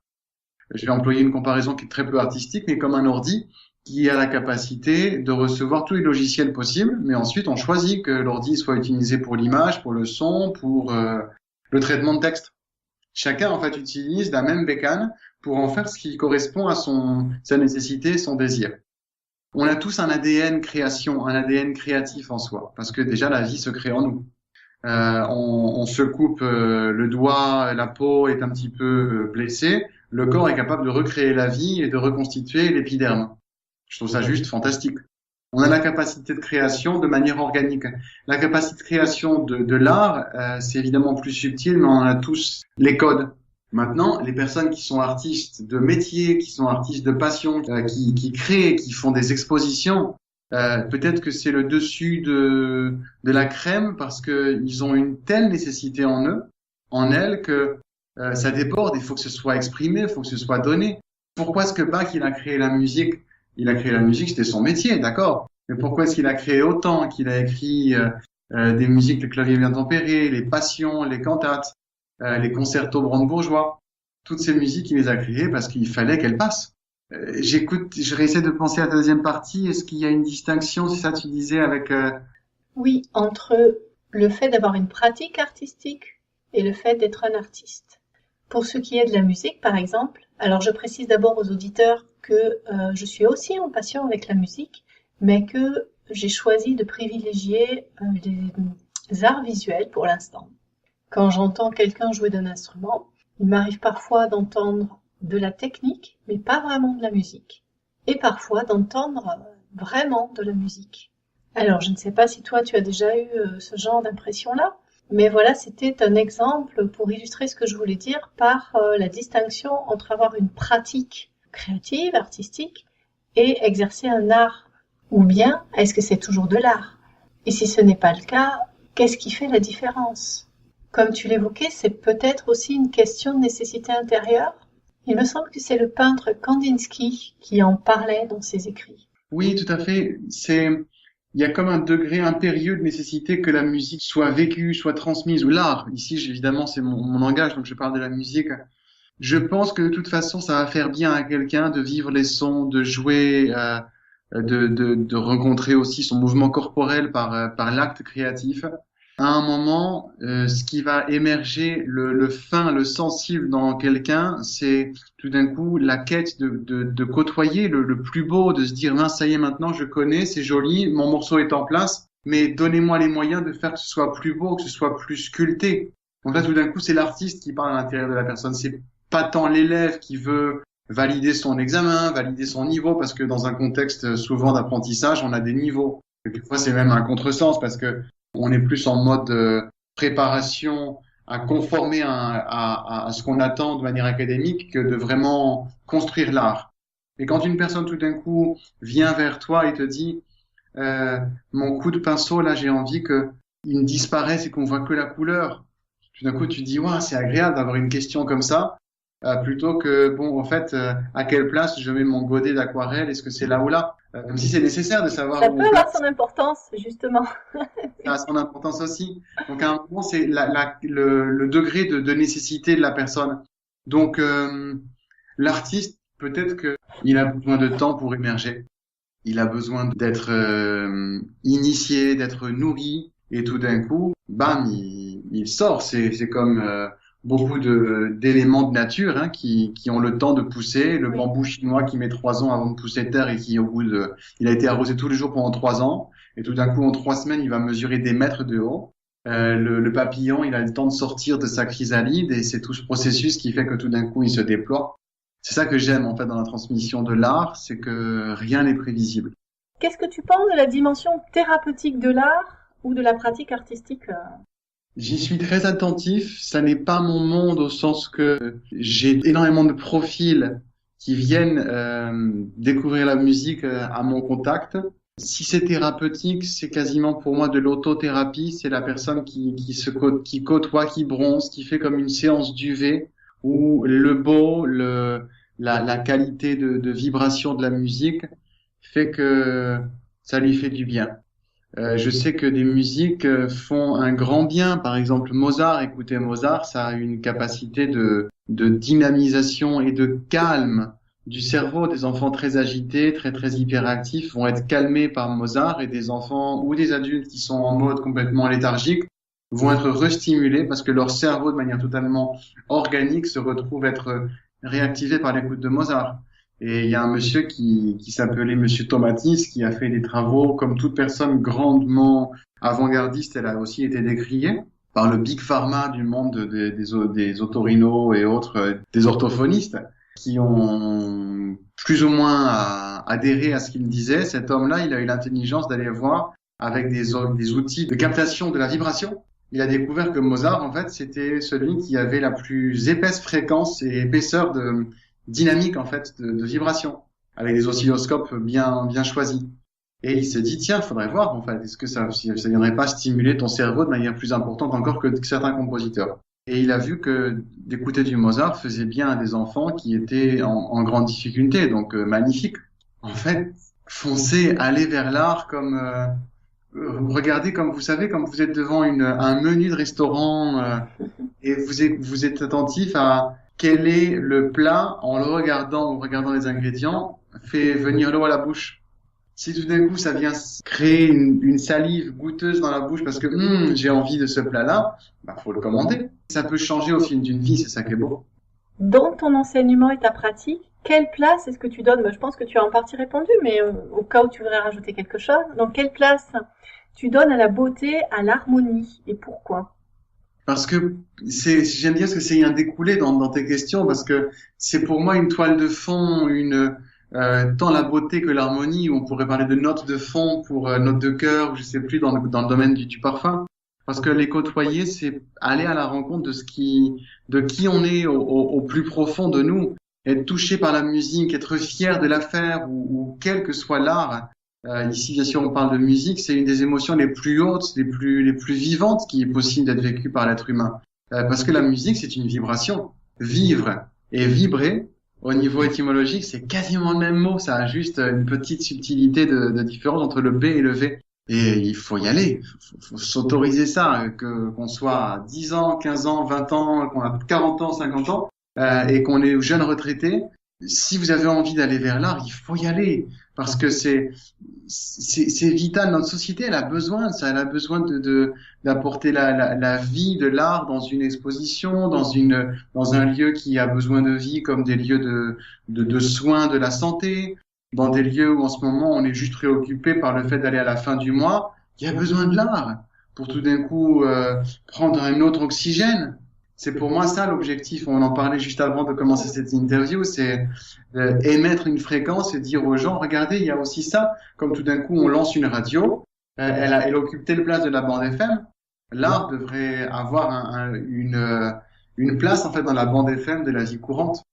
Speaker 2: Je vais employer une comparaison qui est très peu artistique, mais comme un ordi qui a la capacité de recevoir tous les logiciels possibles, mais ensuite on choisit que l'ordi soit utilisé pour l'image, pour le son, pour le traitement de texte. Chacun en fait utilise la même bécane pour en faire ce qui correspond à sa nécessité, son désir. On a tous un ADN création, un ADN créatif en soi, parce que déjà la vie se crée en nous. On se coupe le doigt, la peau est un petit peu blessée, le corps est capable de recréer la vie et de reconstituer l'épiderme. Je trouve ça juste fantastique. On a la capacité de création de manière organique. La capacité de création de l'art, c'est évidemment plus subtil, mais on a tous les codes. Maintenant, les personnes qui sont artistes de métier, qui sont artistes de passion, qui créent, qui font des expositions, peut-être que c'est le dessus de la crème parce que ils ont une telle nécessité en eux, en elles, que ça déborde. Il faut que ce soit exprimé, il faut que ce soit donné. Pourquoi est-ce que Bach il a créé la musique? Il a créé la musique, c'était son métier, d'accord. Mais pourquoi est-ce qu'il a créé autant, qu'il a écrit des musiques, le clavier bien tempéré, les passions, les cantates, les concertos brandebourgeois? Toutes ces musiques, il les a créées parce qu'il fallait qu'elles passent. Je réessaie de penser à la deuxième partie. Est-ce qu'il y a une distinction, c'est ça que tu disais, avec...
Speaker 3: Oui, entre le fait d'avoir une pratique artistique et le fait d'être un artiste. Pour ce qui est de la musique, par exemple, alors je précise d'abord aux auditeurs que je suis aussi en passion avec la musique, mais que j'ai choisi de privilégier les arts visuels pour l'instant. Quand j'entends quelqu'un jouer d'un instrument, il m'arrive parfois d'entendre de la technique, mais pas vraiment de la musique. Et parfois d'entendre vraiment de la musique. Alors, je ne sais pas si toi, tu as déjà eu ce genre d'impression-là, mais voilà, c'était un exemple pour illustrer ce que je voulais dire par la distinction entre avoir une pratique créative, artistique, et exercer un art. Ou bien, est-ce que c'est toujours de l'art? Et si ce n'est pas le cas, qu'est-ce qui fait la différence? Comme tu l'évoquais, c'est peut-être aussi une question de nécessité intérieure. Il me semble que c'est le peintre Kandinsky qui en parlait dans ses écrits.
Speaker 2: Oui, tout à fait. Il y a comme un degré impérieux de nécessité que la musique soit vécue, soit transmise, ou l'art. Ici, évidemment, c'est mon langage, donc je parle de la musique. Je pense que de toute façon, ça va faire bien à quelqu'un de vivre les sons, de jouer, de rencontrer aussi son mouvement corporel par l'acte créatif. À un moment, ce qui va émerger, le fin, le sensible dans quelqu'un, c'est tout d'un coup la quête de côtoyer le plus beau, de se dire, mince, ça y est, maintenant je connais, c'est joli, mon morceau est en place, mais donnez-moi les moyens de faire que ce soit plus beau, que ce soit plus sculpté. Donc là, tout d'un coup, c'est l'artiste qui parle à l'intérieur de la personne. C'est pas tant l'élève qui veut valider son examen, valider son niveau, parce que dans un contexte souvent d'apprentissage, on a des niveaux. Et quelquefois, c'est même un contresens, parce que on est plus en mode préparation à conformer à ce qu'on attend de manière académique que de vraiment construire l'art. Et quand une personne tout d'un coup vient vers toi et te dit mon coup de pinceau là, j'ai envie que il disparaisse et qu'on voit que la couleur, tout d'un coup tu te dis waouh, c'est agréable d'avoir une question comme ça, plutôt que bon en fait à quelle place je mets mon godet d'aquarelle, est-ce que c'est là ou là, même si c'est nécessaire de savoir
Speaker 3: Ça
Speaker 2: où
Speaker 3: peut
Speaker 2: on
Speaker 3: avoir
Speaker 2: place.
Speaker 3: son importance, justement.
Speaker 2: Ça a son importance aussi. Donc à un moment, c'est le degré de nécessité de la personne. Donc l'artiste, peut-être que il a besoin de temps pour émerger. Il a besoin d'être initié, d'être nourri, et tout d'un coup, bam, il sort. C'est comme beaucoup d'éléments de nature hein, qui ont le temps de pousser. Le bambou chinois qui met 3 ans avant de pousser de terre et qui, il a été arrosé tous les jours pendant 3 ans. Et tout d'un coup, en 3 semaines, il va mesurer des mètres de haut. Le papillon, il a le temps de sortir de sa chrysalide et c'est tout ce processus qui fait que tout d'un coup, il se déploie. C'est ça que j'aime en fait dans la transmission de l'art, c'est que rien n'est prévisible.
Speaker 3: Qu'est-ce que tu penses de la dimension thérapeutique de l'art ou de la pratique artistique?
Speaker 2: J'y suis très attentif. Ça n'est pas mon monde au sens que j'ai énormément de profils qui viennent découvrir la musique à mon contact. Si c'est thérapeutique, c'est quasiment pour moi de l'autothérapie. C'est la personne qui côtoie, qui bronze, qui fait comme une séance d'UV où le beau, la qualité de vibration de la musique fait que ça lui fait du bien. Je sais que des musiques font un grand bien. Par exemple, Mozart, écoutez Mozart, ça a une capacité de dynamisation et de calme du cerveau. Des enfants très agités, très hyperactifs vont être calmés par Mozart et des enfants ou des adultes qui sont en mode complètement léthargique vont être restimulés parce que leur cerveau, de manière totalement organique, se retrouve être réactivé par l'écoute de Mozart. Et il y a un monsieur qui s'appelait Monsieur Tomatis, qui a fait des travaux, comme toute personne grandement avant-gardiste, elle a aussi été décriée par le Big Pharma du monde des otorinos et autres, des orthophonistes, qui ont plus ou moins adhéré à ce qu'il disait. Cet homme-là, il a eu l'intelligence d'aller voir avec des outils de captation de la vibration. Il a découvert que Mozart, en fait, c'était celui qui avait la plus épaisse fréquence et épaisseur de dynamique, en fait, de vibration, avec des oscilloscopes bien choisis. Et il s'est dit, tiens, faudrait voir, en fait, est-ce que ça viendrait pas stimuler ton cerveau de manière plus importante encore que certains compositeurs. Et il a vu que d'écouter du Mozart faisait bien à des enfants qui étaient en grande difficulté, donc magnifique. En fait, foncez, allez vers l'art comme regardez comme vous savez, comme vous êtes devant un menu de restaurant et vous êtes attentif à quel est le plat en le regardant, les ingrédients, fait venir l'eau à la bouche. Si tout d'un coup ça vient créer une salive goûteuse dans la bouche parce que j'ai envie de ce plat-là, faut le commander. Ça peut changer au fil d'une vie, c'est ça qui est beau.
Speaker 3: Dans ton enseignement et ta pratique, quelle place est-ce que tu donnes? Je pense que tu as en partie répondu, mais au cas où tu voudrais rajouter quelque chose, donc quelle place tu donnes à la beauté, à l'harmonie, et pourquoi?
Speaker 2: Parce que j'aime bien ce que c'est un découlé dans tes questions, parce que c'est pour moi une toile de fond, tant la beauté que l'harmonie, où on pourrait parler de notes de fond pour notes de cœur, je sais plus, dans le domaine du parfum. Parce que les côtoyer, c'est aller à la rencontre de qui on est au plus profond de nous, être touché par la musique, être fier de la faire, ou quel que soit l'art. Ici, bien sûr, on parle de musique, c'est une des émotions les plus hautes, les plus vivantes qui est possible d'être vécue par l'être humain. Parce que la musique, c'est une vibration. Vivre et vibrer, au niveau étymologique, c'est quasiment le même mot. Ça a juste une petite subtilité de différence entre le B et le V. Et il faut y aller. Faut s'autoriser ça, qu'on soit à 10 ans, 15 ans, 20 ans, qu'on a 40 ans, 50 ans, et qu'on est jeune retraité. Si vous avez envie d'aller vers l'art, il faut y aller. Parce que c'est vital. Notre société, elle a besoin de ça. Elle a besoin d'apporter la vie de l'art dans une exposition, dans un lieu qui a besoin de vie, comme des lieux de soins de la santé, dans des lieux où en ce moment on est juste préoccupé par le fait d'aller à la fin du mois. Il y a besoin de l'art pour tout d'un coup prendre un autre oxygène. C'est pour moi ça l'objectif. On en parlait juste avant de commencer cette interview, c'est émettre une fréquence et dire aux gens, regardez, il y a aussi ça. Comme tout d'un coup on lance une radio, elle occupe telle place de la bande FM. L'art devrait avoir une place en fait dans la bande FM de la vie courante.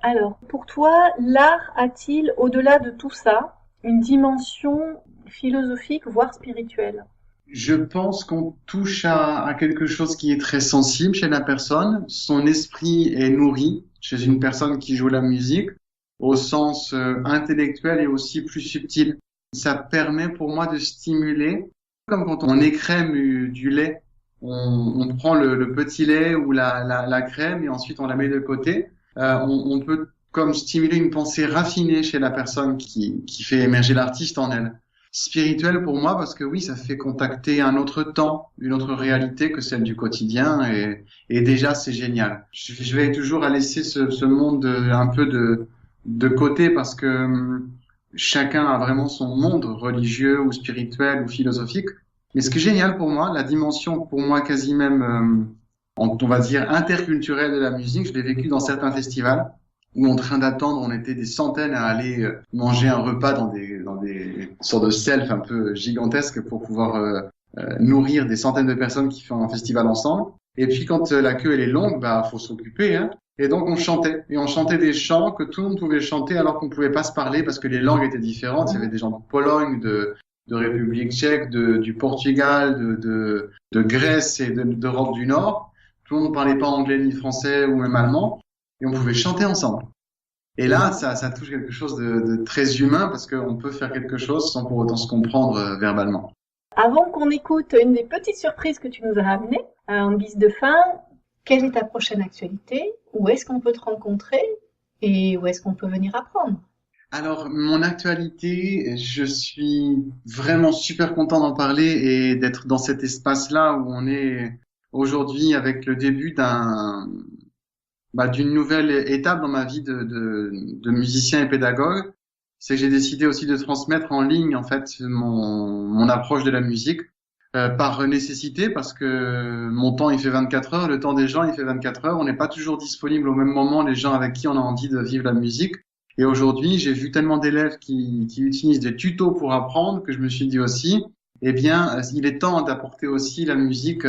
Speaker 3: Alors, pour toi, l'art a-t-il, au-delà de tout ça, une dimension philosophique, voire spirituelle?
Speaker 2: Je pense qu'on touche à quelque chose qui est très sensible chez la personne. Son esprit est nourri chez une personne qui joue la musique au sens intellectuel et aussi plus subtil. Ça permet pour moi de stimuler, comme quand on écrème du lait. On prend le petit lait ou la crème et ensuite on la met de côté. On peut comme stimuler une pensée raffinée chez la personne qui fait émerger l'artiste en elle. spirituel pour moi parce que oui, ça fait contacter un autre temps, une autre réalité que celle du quotidien et déjà c'est génial. Je vais toujours à laisser ce monde un peu de côté parce que chacun a vraiment son monde religieux ou spirituel ou philosophique. Mais ce qui est génial pour moi, la dimension pour moi quasi même, on va dire interculturelle de la musique, je l'ai vécu dans certains festivals où en train d'attendre, on était des centaines à aller manger un repas dans des sortes de selfs un peu gigantesques pour pouvoir nourrir des centaines de personnes qui font un festival ensemble. Et puis quand la queue elle est longue, bah faut s'occuper, hein. Et donc on chantait des chants que tout le monde pouvait chanter alors qu'on pouvait pas se parler parce que les langues étaient différentes. Il y avait des gens de Pologne, de République tchèque, du Portugal, de Grèce et d'Europe du Nord. Tout le monde ne parlait pas anglais ni français ou même allemand. Et on pouvait chanter ensemble. Et là, ça touche quelque chose de très humain parce qu'on peut faire quelque chose sans pour autant se comprendre verbalement.
Speaker 3: Avant qu'on écoute une des petites surprises que tu nous as ramenées, en guise de fin, quelle est ta prochaine actualité? Où est-ce qu'on peut te rencontrer? Et où est-ce qu'on peut venir apprendre?
Speaker 2: Alors, mon actualité, je suis vraiment super content d'en parler et d'être dans cet espace-là où on est aujourd'hui avec le début d'une nouvelle étape dans ma vie de musicien et pédagogue. C'est que j'ai décidé aussi de transmettre en ligne, en fait, mon approche de la musique, par nécessité, parce que mon temps, il fait 24 heures, le temps des gens, il fait 24 heures. On n'est pas toujours disponible au même moment, les gens avec qui on a envie de vivre la musique. Et aujourd'hui, j'ai vu tellement d'élèves qui utilisent des tutos pour apprendre que je me suis dit aussi, eh bien, il est temps d'apporter aussi la musique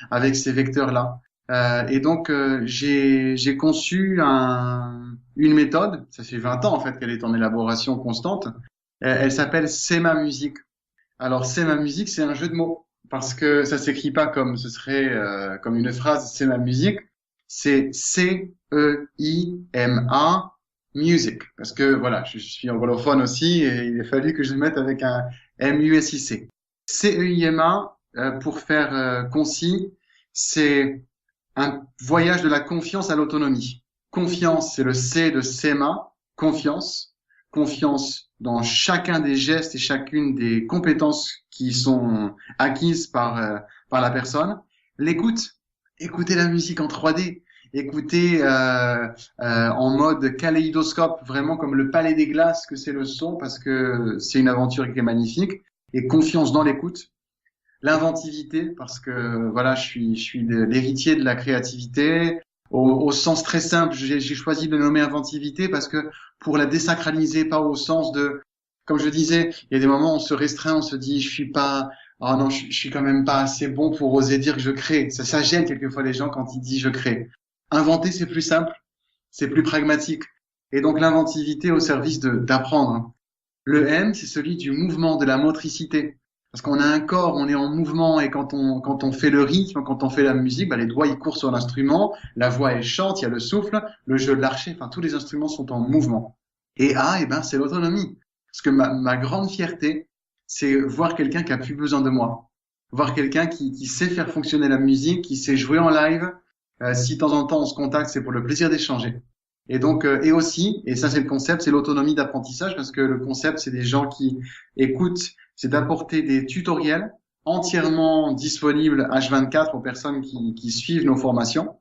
Speaker 2: avec ces vecteurs-là. Et donc, j'ai conçu une méthode, ça fait 20 ans en fait qu'elle est en élaboration constante, elle s'appelle C'est ma musique. Alors, C'est ma musique, c'est un jeu de mots, parce que ça s'écrit pas comme ce serait comme une phrase, c'est ma musique, c'est C-E-I-M-A, music, parce que voilà, je suis anglophone aussi et il a fallu que je le mette avec un M-U-S-I-C. C-E-I-M-A, pour faire concis, c'est un voyage de la confiance à l'autonomie. Confiance, c'est le C de SEMA, confiance. Confiance dans chacun des gestes et chacune des compétences qui sont acquises par la personne. L'écoute, écouter la musique en 3D, écouter en mode kaléidoscope, vraiment comme le palais des glaces que c'est le son, parce que c'est une aventure qui est magnifique. Et confiance dans l'écoute. L'inventivité, parce que voilà, je suis l'héritier de la créativité. Au sens très simple, j'ai choisi de nommer inventivité parce que pour la désacraliser, pas au sens de, comme je disais, il y a des moments où on se restreint, on se dit, je suis quand même pas assez bon pour oser dire que je crée. Ça gêne quelquefois les gens quand ils disent je crée. Inventer, c'est plus simple, c'est plus pragmatique. Et donc l'inventivité au service d'apprendre. Le M, c'est celui du mouvement, de la motricité. Parce qu'on a un corps, on est en mouvement et quand on fait le rythme, quand on fait la musique, les doigts ils courent sur l'instrument, la voix elle chante, il y a le souffle, le jeu de l'archet, tous les instruments sont en mouvement. Et A, c'est l'autonomie. Parce que ma grande fierté, c'est voir quelqu'un qui a plus besoin de moi. Voir quelqu'un qui sait faire fonctionner la musique, qui sait jouer en live. Si de temps en temps on se contacte, c'est pour le plaisir d'échanger. Et donc, et aussi, et ça c'est le concept, c'est l'autonomie d'apprentissage, parce que le concept c'est des gens qui écoutent, c'est d'apporter des tutoriels entièrement disponibles H24 aux personnes qui suivent nos formations.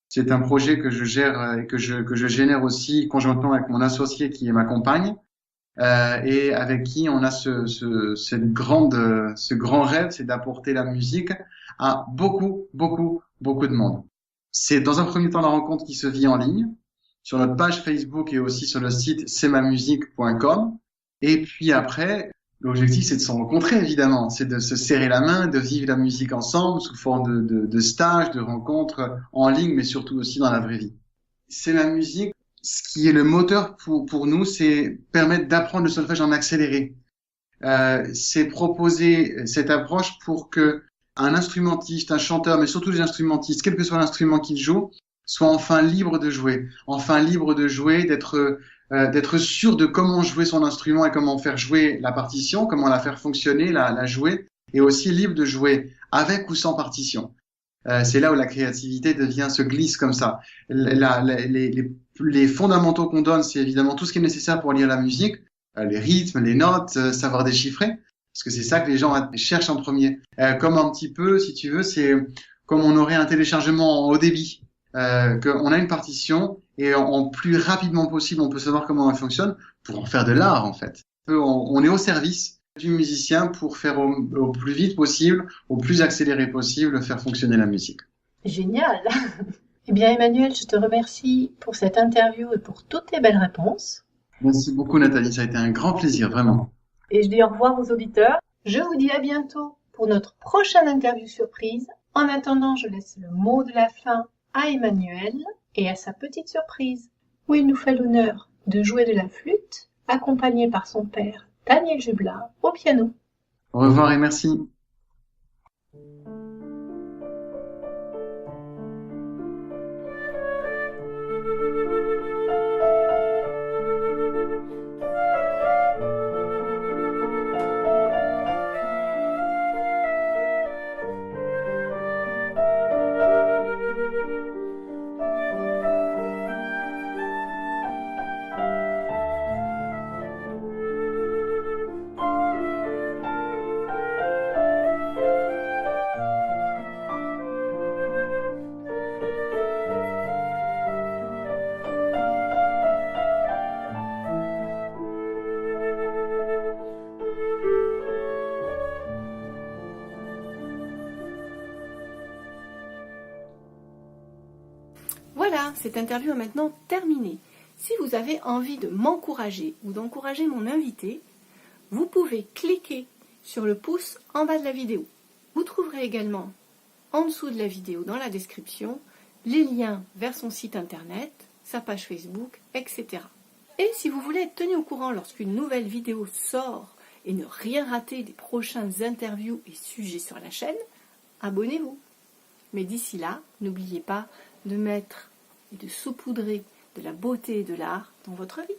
Speaker 2: C'est un projet que je gère et que je génère aussi conjointement avec mon associé qui est ma compagne, et avec qui on a ce grand rêve, c'est d'apporter la musique à beaucoup de monde. C'est dans un premier temps la rencontre qui se vit en ligne, sur notre page Facebook et aussi sur le site cestmamusique.com. Et puis après, l'objectif, c'est de se rencontrer, évidemment. C'est de se serrer la main, de vivre la musique ensemble sous forme de stages, de rencontres en ligne, mais surtout aussi dans la vraie vie. C'est la musique. Ce qui est le moteur pour nous, c'est permettre d'apprendre le solfège en accéléré. C'est proposer cette approche pour que un instrumentiste, un chanteur, mais surtout les instrumentistes, quel que soit l'instrument qu'ils jouent, soient enfin libres de jouer, d'être sûr de comment jouer son instrument et comment faire jouer la partition, comment la faire fonctionner, la jouer, et aussi libre de jouer avec ou sans partition. C'est là où la créativité se glisse comme ça. Les fondamentaux qu'on donne, c'est évidemment tout ce qui est nécessaire pour lire la musique, les rythmes, les notes, savoir déchiffrer. Parce que c'est ça que les gens cherchent en premier. Comme un petit peu, si tu veux, c'est comme on aurait un téléchargement en haut débit. Qu'on a une partition et en plus rapidement possible, on peut savoir comment elle fonctionne pour en faire de l'art, en fait. On est au service du musicien pour faire au plus vite possible, au plus accéléré possible, faire fonctionner la musique.
Speaker 3: Génial! Eh bien, Emmanuel, je te remercie pour cette interview et pour toutes tes belles réponses.
Speaker 2: Merci beaucoup, Nathalie. Ça a été un grand plaisir, vraiment.
Speaker 3: Et je dis au revoir aux auditeurs. Je vous dis à bientôt pour notre prochaine interview surprise. En attendant, je laisse le mot de la fin à Emmanuel et à sa petite surprise, où il nous fait l'honneur de jouer de la flûte, accompagné par son père, Daniel Jubla, au piano.
Speaker 2: Au revoir et merci.
Speaker 1: Voilà, cette interview est maintenant terminée. Si vous avez envie de m'encourager ou d'encourager mon invité, vous pouvez cliquer sur le pouce en bas de la vidéo. Vous trouverez également en dessous de la vidéo, dans la description, les liens vers son site internet, sa page Facebook, etc. Et si vous voulez être tenu au courant lorsqu'une nouvelle vidéo sort et ne rien rater des prochaines interviews et sujets sur la chaîne, abonnez-vous. Mais d'ici là, n'oubliez pas de mettre et de saupoudrer de la beauté et de l'art dans votre vie.